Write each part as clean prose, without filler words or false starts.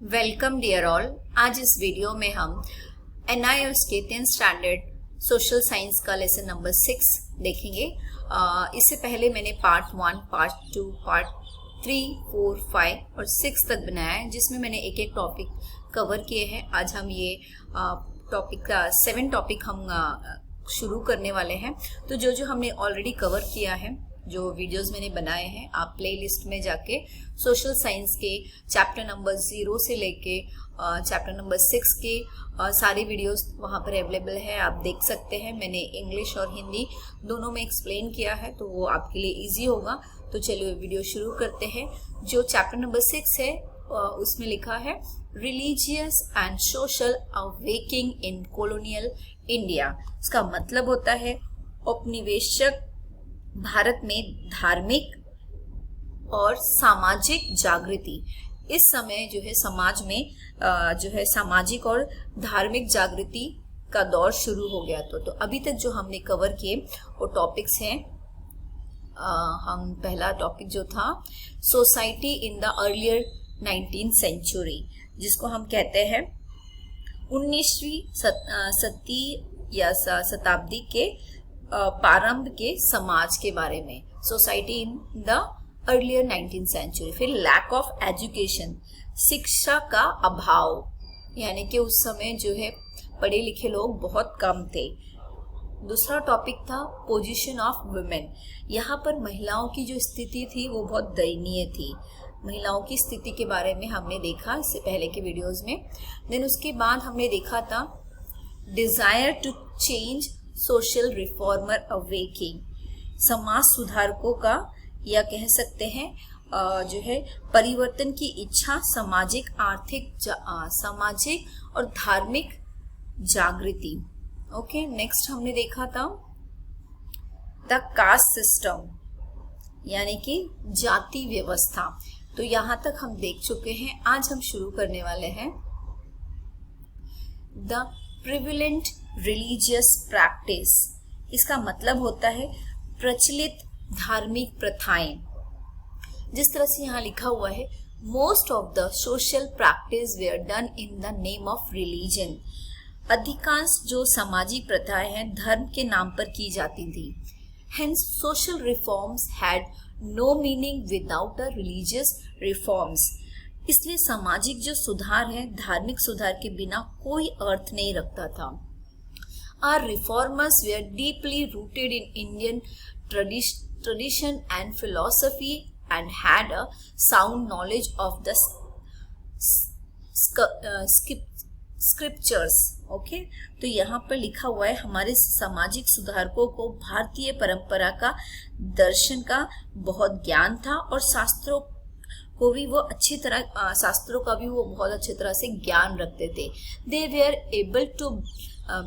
Welcome dear all. आज इस video में हम NIOS के 10th स्टैंडर्ड सोशल साइंस का लेसन नंबर 6 देखेंगे। इससे पहले मैंने पार्ट 1, पार्ट 2, पार्ट 3, 4, 5 और 6 तक बनाया है, जिसमें मैंने एक एक टॉपिक कवर किए हैं। आज हम ये टॉपिक का 7 टॉपिक हम शुरू करने वाले हैं। तो जो हमने ऑलरेडी कवर किया है, जो वीडियोस मैंने बनाए हैं, आप प्लेलिस्ट में जाके सोशल साइंस के चैप्टर नंबर 0 से लेके चैप्टर नंबर 6 के सारे वीडियोस वहाँ पर अवेलेबल है, आप देख सकते हैं। मैंने इंग्लिश और हिंदी दोनों में एक्सप्लेन किया है, तो वो आपके लिए इजी होगा। तो चलिए वीडियो शुरू करते हैं। जो चैप्टर नंबर 6 है उसमें लिखा है religious and social awaking in colonial India. इसका मतलब होता है औपनिवेशिक भारत में धार्मिक और सामाजिक जागृति। इस समय जो है समाज में जो है सामाजिक और धार्मिक जागृति का दौर शुरू हो गया। तो अभी तक जो हमने कवर किए वो टॉपिक्स हैं। हम पहला टॉपिक जो था society in the earlier 19th century, जिसको हम कहते हैं 19वीं सदी या शताब्दी के प्रारंभ के समाज के बारे में, society in the earlier 19th century. फिर लैक ऑफ एजुकेशन, शिक्षा का अभाव, यानी कि उस समय जो है पढ़े लिखे लोग बहुत कम थे। दूसरा टॉपिक था पोजीशन ऑफ वुमेन। यहाँ पर महिलाओं की जो स्थिति थी वो बहुत दयनीय थी। महिलाओं की स्थिति के बारे में हमने देखा इससे पहले के वीडियोस में। देन उसके बाद हमने देखा था desire to change social reformer awakening, समाज सुधारकों का या कह सकते हैं जो है परिवर्तन की इच्छा, सामाजिक आर्थिक सामाजिक और धार्मिक जागृति। ओके, नेक्स्ट हमने देखा था द कास्ट सिस्टम, यानी कि जाति व्यवस्था। तो यहाँ तक हम देख चुके हैं। आज हम शुरू करने वाले हैं द प्रिविलेंट रिलीजियस प्रैक्टिस। इसका मतलब होता है प्रचलित धार्मिक प्रथाएं। जिस तरह से यहाँ लिखा हुआ है, most of the social practice were done in the name of religion. अधिकांश जो सामाजिक प्रथाएं हैं धर्म के नाम पर की जाती थी। Hence social reforms had no meaning without a religious reforms. इसलिए सामाजिक जो सुधार है धार्मिक सुधार के बिना कोई अर्थ नहीं रखता था। Our reformers were deeply rooted in Indian tradition and philosophy and had a sound knowledge of the scriptures. Okay? तो यहाँ पर लिखा हुआ है हमारे सामाजिक सुधारकों को भारतीय परंपरा का, दर्शन का बहुत ज्ञान था और शास्त्रों को भी वो अच्छी तरह शास्त्रों का भी वो बहुत अच्छी तरह से ज्ञान रखते थे। They were able to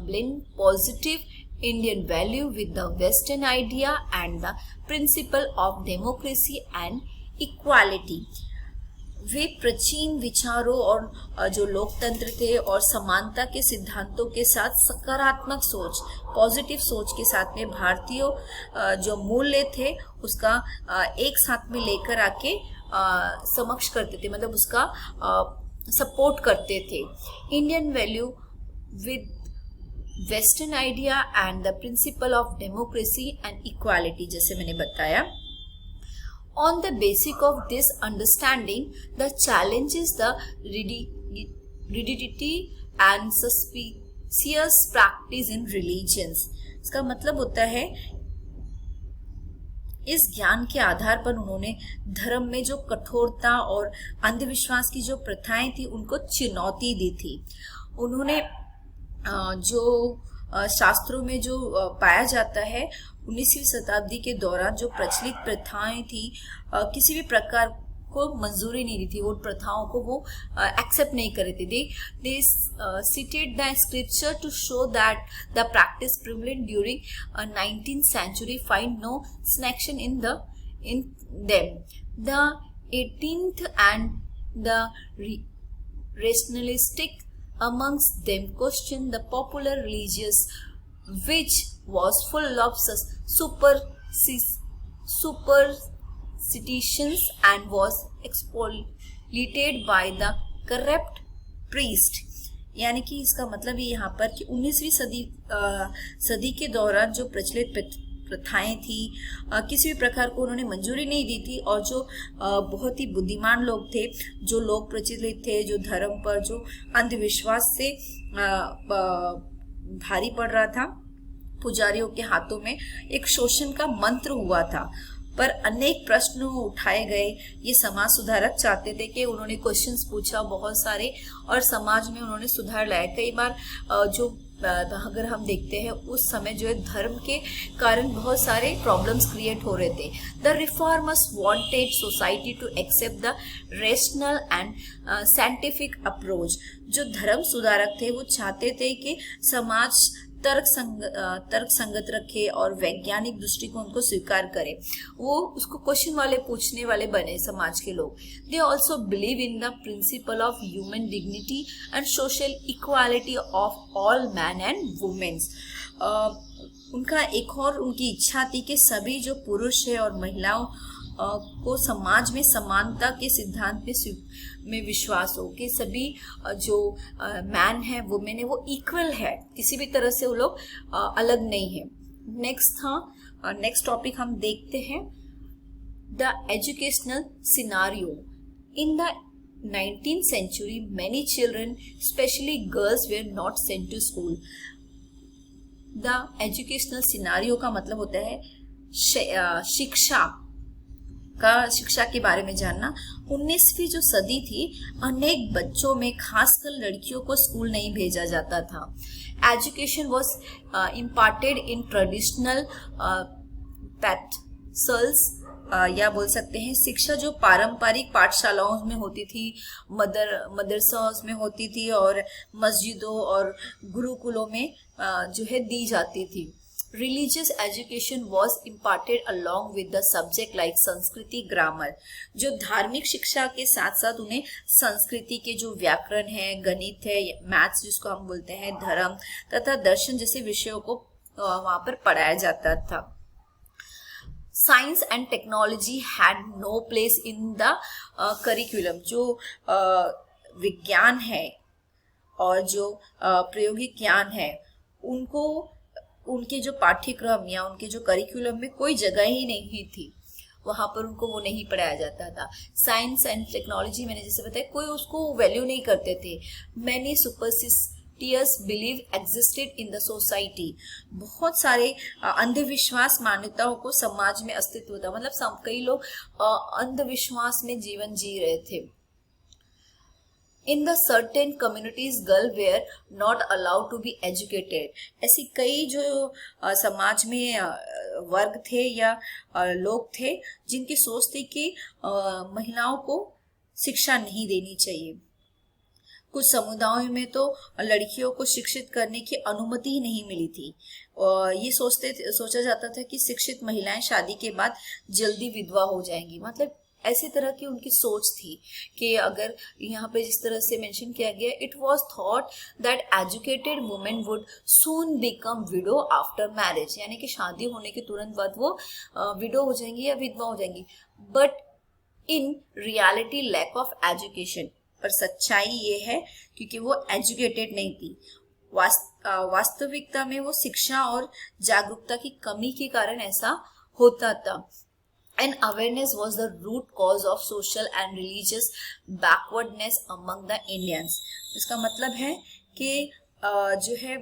blend positive Indian value with the Western idea and the principle of democracy and equality. वे प्राचीन विचारों और जो लोकतंत्र थे और समानता के सिद्धांतों के साथ सकारात्मक सोच, पॉजिटिव सोच के साथ में भारतीयों जो मूल्य थे उसका एक साथ में लेकर आके समक्ष करते थे, मतलब उसका सपोर्ट करते थे। Indian value with western idea and the principle of democracy and equality, जैसे मैंने बताया। On the basis of this understanding, the challenges the rigidity and suspicious practice in religions. इसका मतलब होता है इस ज्ञान के आधार पर उन्होंने धर्म में जो कठोरता और अंधविश्वास की जो प्रथाएं थी उनको चुनौती दी थी। उन्होंने जो शास्त्रों में जो पाया जाता है 19वीं शताब्दी के दौरान जो प्रचलित प्रथाएं थी किसी भी प्रकार को मंजूरी नहीं दी थी। वो प्रथाओं को वो एक्सेप्ट नहीं कर रहे थे। दे cited the scripture to show that the practice prevalent during 19th century find no sanction in them. The 18th and the rationalistic amongst them questioned the popular religious, which was full of superstitions and was exploited by the corrupt priest, यानी कि इसका मतलब ये यहाँ पर कि 19वीं सदी के दौरान जो प्रचलित प्रथाएं थी, किसी भी प्रकार को उन्होंने मंजूरी नहीं दी थी, और जो बहुत ही बुद्धिमान लोग थे, जो लोग प्रचलित थे, जो धर्म पर, जो अंधविश्वास से भारी पड़ रहा था, पुजारियों के हाथों में एक शोषण का मंत्र हुआ था। पर अनेक प्रश्न उठाए गए। ये समाज सुधारक चाहते थे कि उन्होंने क्वेश्चंस पूछा बहुत सारे, और समाज में उन्होंने सुधार लाया। कई बार अगर हम देखते हैं उस समय जो है धर्म के कारण बहुत सारे प्रॉब्लम्स क्रिएट हो रहे थे। The reformers wanted society to accept the rational and scientific approach. जो धर्म सुधारक थे वो चाहते थे कि समाज तर्क संगत रखे और वैज्ञानिक दृष्टिकोण को स्वीकार करे। वो उसको क्वेश्चन वाले पूछने वाले बने समाज के लोग। They also believe in the principle of human dignity and social equality of all man and womens. उनका एक और उनकी इच्छा थी कि सभी जो पुरुष है और महिलाओं को समाज में समानता के सिद्धांत में विश्वास हो, कि सभी जो मैन है वुमेन है वो इक्वल है, किसी भी तरह से वो लोग अलग नहीं है। नेक्स्ट टॉपिक हम देखते हैं the educational scenario. In the 19th century many children, especially girls, were not sent to school. The educational scenario का मतलब होता है शिक्षा के बारे में जानना। 19वीं जो सदी थी, अनेक बच्चों में खासकर लड़कियों को स्कूल नहीं भेजा जाता था। Education was imparted in traditional patterns, या बोल सकते हैं शिक्षा जो पारंपरिक पाठशालाओं में होती थी, मदरसाओं में होती थी, और मस्जिदों और गुरुकुलों में जो है दी जाती थी। Religious education was imparted along with the subject like संस्कृति, ग्रामर। जो धार्मिक शिक्षा के साथ साथ उन्हें संस्कृति के जो व्याकरण है, गणित है, मैथ्स जिसको हम बोलते हैं, धर्म तथा दर्शन जैसे विषयों को वहां पर पढ़ाया जाता था। Science and technology had no place in the curriculum. जो विज्ञान है और जो प्रायोगिक ज्ञान है, उनके जो पाठ्यक्रम या उनके जो करिकुलम में कोई जगह ही नहीं थी, वहां पर उनको वो नहीं पढ़ाया जाता था। साइंस एंड टेक्नोलॉजी मैंने जैसे बताया, कोई उसको वैल्यू नहीं करते थे। Many superstitious believe existed in the society. बहुत सारे अंधविश्वास मान्यताओं को समाज में अस्तित्व था, मतलब कई लोग अंधविश्वास में जीवन जी रहे थे। In the certain communities, girls were not allowed to be educated. ऐसी कई जो समाज में वर्ग थे या लोग थे जिनकी सोच थी कि महिलाओं को शिक्षा नहीं देनी चाहिए। कुछ समुदायों में तो लड़कियों को शिक्षित करने की अनुमति ही नहीं मिली थी। ये सोचा जाता था कि शिक्षित महिलाएं शादी के बाद जल्दी विधवा हो जाएंगी। मतलब ऐसी तरह की उनकी सोच थी कि अगर यहाँ पे जिस तरह से मेंशन किया गया, it was thought that educated women would soon become window after marriage, यानी कि शादी होने के तुरंत बाद वो विडो हो जाएंगी या विधवा हो जाएंगी। But in reality lack of education, पर सच्चाई ये है क्योंकि वो एजुकेटेड नहीं थी। वास्तविकता में वो शिक्षा और जागरूकता की कमी के कारण ऐसा होता था। And awareness was the root cause of social and religious backwardness among the Indians. इसका मतलब है कि जो है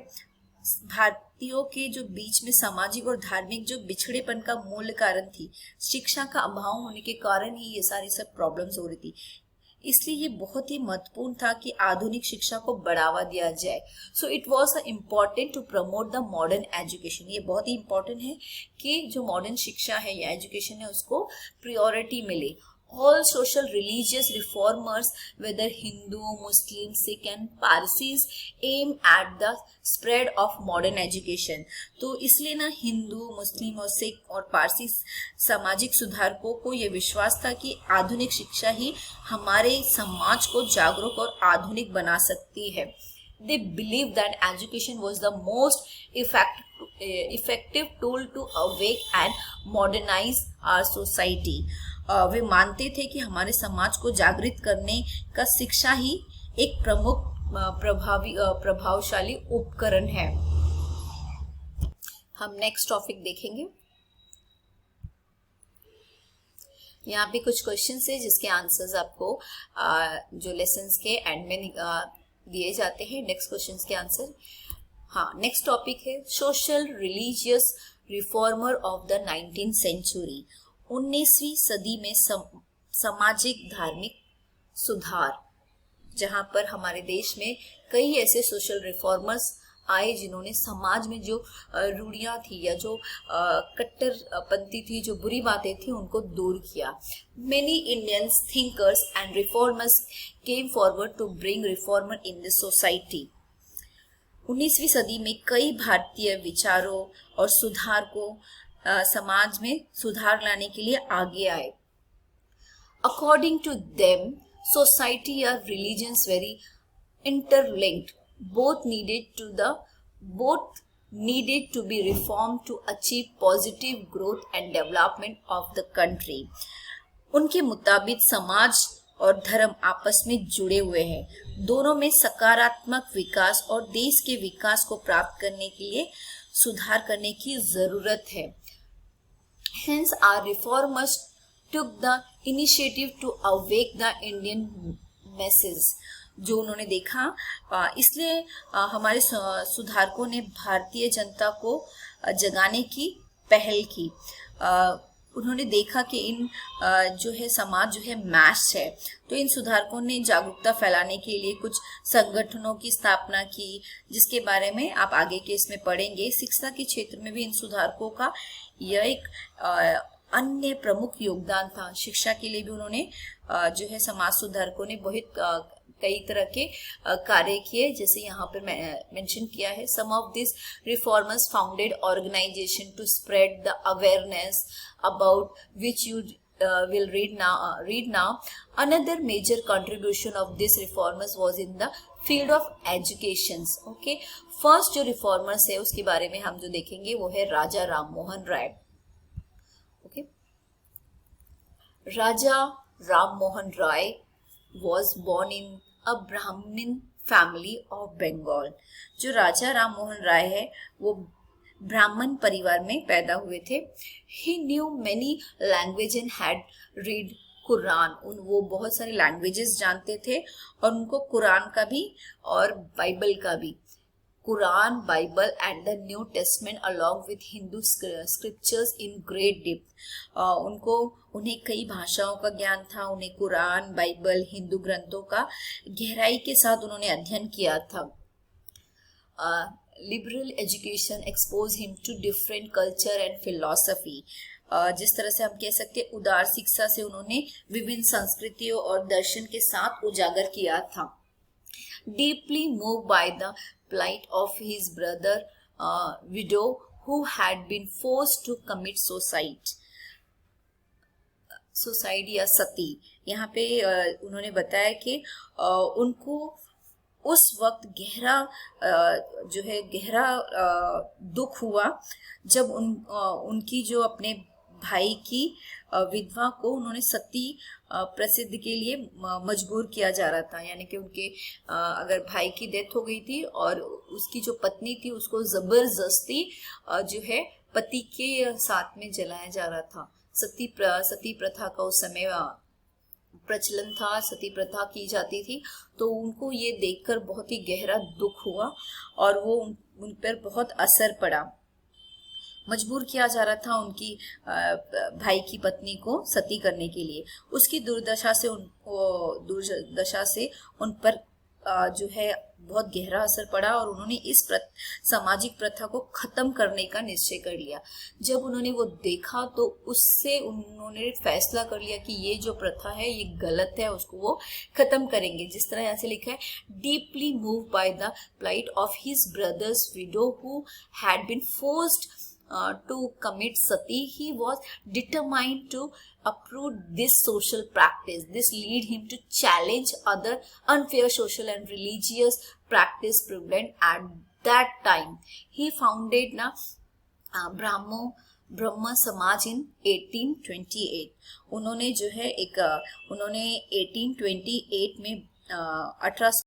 भारतीयों के जो बीच में सामाजिक और धार्मिक जो बिछड़ेपन का मूल कारण थी, शिक्षा का अभाव होने के कारण ही ये सारी सब प्रॉब्लम्स हो रही थी। इसलिए ये बहुत ही महत्वपूर्ण था कि आधुनिक शिक्षा को बढ़ावा दिया जाए। So it was important to promote the modern education. ये बहुत ही इम्पॉर्टेंट है कि जो मॉडर्न शिक्षा है या एजुकेशन है उसको प्रायोरिटी मिले। All social religious reformers, whether Hindu, Muslim, Sikh and Parsis, aim at the spread of modern education. तो इसलिए ना हिंदू, मुस्लिम और सिख और पारसी सामाजिक सुधारकों को ये विश्वास था कि आधुनिक शिक्षा ही हमारे समाज को जागरूक और आधुनिक बना सकती है। They believe that education was the most effective tool to awake and modernize our society. वे मानते थे कि हमारे समाज को जागृत करने का शिक्षा ही एक प्रमुख प्रभावशाली उपकरण है। हम नेक्स्ट टॉपिक देखेंगे। यहाँ पे कुछ क्वेश्चंस है जिसके आंसर्स आपको जो लेसन्स के एंड में दिए जाते हैं। नेक्स्ट क्वेश्चंस के आंसर। हाँ, नेक्स्ट टॉपिक है social religious reformer of the 19th century. 19वीं सदी में सामाजिक धार्मिक सुधार, जहां पर हमारे देश में कई ऐसे सोशल रिफॉर्मर्स आए जिन्होंने समाज में जो रूढ़ियां थी या जो कट्टरपंथी थी, जो बुरी बातें थी, उनको दूर किया। Many Indians thinkers and reformers came forward to bring reformer in the society. 19वीं सदी में कई भारतीय विचारों और सुधार को समाज में सुधार लाने के लिए आगे आए। अकॉर्डिंग टू देम सोसाइटी और religions very interlinked, both needed to be reformed to achieve positive growth and development of the country. उनके मुताबिक समाज और धर्म आपस में जुड़े हुए हैं, दोनों में सकारात्मक विकास और देश के विकास को प्राप्त करने के लिए सुधार करने की जरूरत है। Hence our reformers took the initiative to awake the Indian masses. जो उन्होंने देखा, इसलिए हमारे सुधारकों ने भारतीय जनता को जगाने की पहल की। उन्होंने देखा कि इन जो है समाज जो है मैश है, तो इन सुधारकों ने जागरूकता फैलाने के लिए कुछ संगठनों की स्थापना की, जिसके बारे में आप आगे के इसमें पढ़ेंगे। शिक्षा के क्षेत्र में भी इन सुधारकों का यह एक अन्य प्रमुख योगदान था। शिक्षा के लिए भी उन्होंने जो है समाज सुधारकों ने बहुत कई तरह के कार्य किए, जैसे यहाँ पर मेंशन किया है। Some of this reformers founded organisation to spread the awareness about which you will read now. Another major contribution of this reformers was in the field of education. Okay, first जो reformers है उसके बारे में हम जो देखेंगे वो है राजा Ram Mohan Roy. Okay, Raja Ram Mohan Rai was born in a Brahmin family of Bengal. जो राजा राम मोहन राय है वो ब्राह्मण परिवार में पैदा हुए थे। He knew many languages and had read Quran. वो बहुत सारे लैंग्वेजेस जानते थे और उनको कुरान का भी और बाइबल का भी, Quran, Bible and the new testament along with Hindu scriptures in great depth. उन्हें कई भाषाओं का ज्ञान था। उन्हें कुरान, बाइबल, हिंदू ग्रंथों का गहराई के साथ उन्होंने अध्ययन किया था। Liberal education expose him to different culture and philosophy. जिस तरह से हम कह सकते हैं, उदार शिक्षा से उन्होंने विभिन्न संस्कृतियों और दर्शन के साथ उजागर किया था। Deeply moved by the plight of his brother widow who had been forced to commit suicide या सती। यहाँ पे उन्होंने बताया कि उनको उस वक्त गहरा दुख हुआ जब उनकी जो अपने भाई की विधवा को उन्होंने सती प्रसिद्ध के लिए मजबूर किया जा रहा था। यानी कि उनके अगर भाई की डेथ हो गई थी और उसकी जो पत्नी थी उसको जबरदस्ती जो है पति के साथ में जलाया जा रहा था। सती प्रथा का उस समय प्रचलन था, सती प्रथा की जाती थी। तो उनको ये देखकर बहुत ही गहरा दुख हुआ और वो उन पर बहुत असर पड़ा। मजबूर किया जा रहा था उनकी भाई की पत्नी को सती करने के लिए। उसकी दुर्दशा से उन पर जो है बहुत गहरा असर पड़ा और उन्होंने इस सामाजिक प्रथा को खत्म करने का निश्चय कर लिया। जब उन्होंने वो देखा तो उससे उन्होंने फैसला कर लिया कि ये जो प्रथा है ये गलत है, उसको वो खत्म करेंगे। जिस तरह यहाँ से लिखा है, deeply moved by the plight of his brother's widow who had been forced to commit sati, he was determined to uproot this social practice. This lead him to challenge other unfair social and religious practice prevalent at that time. He founded ब्रह्म समाज in 1828. उन्होंने 1828 में 18